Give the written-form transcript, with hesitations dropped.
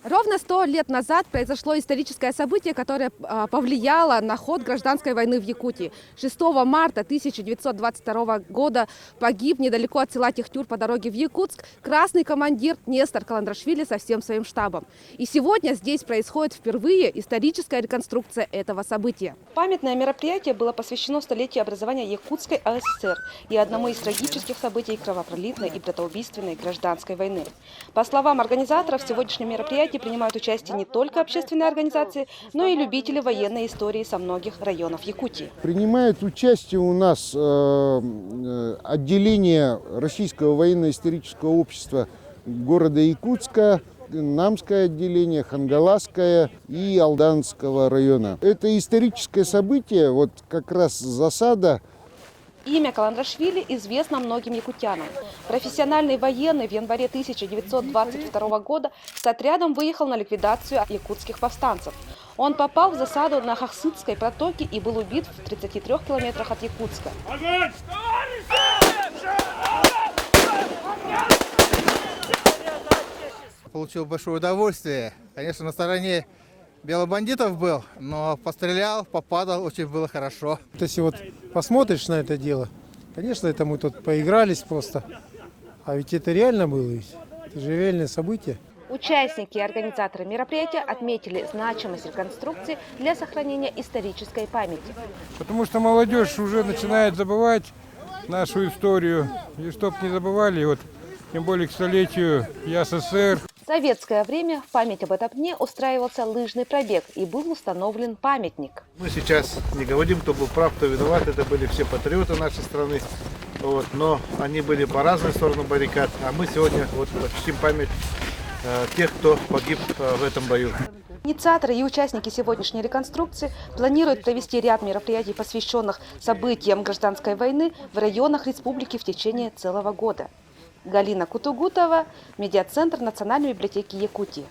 Ровно 100 лет назад произошло историческое событие, которое повлияло на ход гражданской войны в Якутии. 6 марта 1922 года погиб недалеко от села Техтюр по дороге в Якутск красный командир Нестор Каландрашвили со всем своим штабом. И сегодня здесь происходит впервые историческая реконструкция этого события. Памятное мероприятие было посвящено столетию образования Якутской АССР и одному из трагических событий кровопролитной и братоубийственной гражданской войны. По словам организаторов, в сегодняшнем мероприятии принимают участие не только общественные организации, но и любители военной истории со многих районов Якутии. Принимает участие у нас отделение Российского военно-исторического общества города Якутска, Намское отделение, Хангаласское и Алданского района. Это историческое событие, вот как раз засада. Имя Каландрашвили известно многим якутянам. Профессиональный военный в январе 1922 года с отрядом выехал на ликвидацию якутских повстанцев. Он попал в засаду на Хахсыцкой протоке и был убит в 33 километрах от Якутска. Получил большое удовольствие. Конечно, на стороне белобандитов был, но пострелял, попадал, очень было хорошо. Если вот посмотришь на это дело, конечно, это мы тут поигрались просто. А ведь это реально было, ведь. Это же реальное событие. Участники и организаторы мероприятия отметили значимость реконструкции для сохранения исторической памяти. Потому что молодежь уже начинает забывать нашу историю. И чтоб не забывали, вот, тем более к столетию СССР. В советское время в память об этом дне устраивался лыжный пробег и был установлен памятник. Мы сейчас не говорим, кто был прав, кто виноват. Это были все патриоты нашей страны. Вот, но они были по разные стороны баррикад. А мы сегодня вот почтим память тех, кто погиб в этом бою. Инициаторы и участники сегодняшней реконструкции планируют провести ряд мероприятий, посвященных событиям гражданской войны в районах республики в течение целого года. Галина Кутугутова, медиацентр Национальной библиотеки Якутии.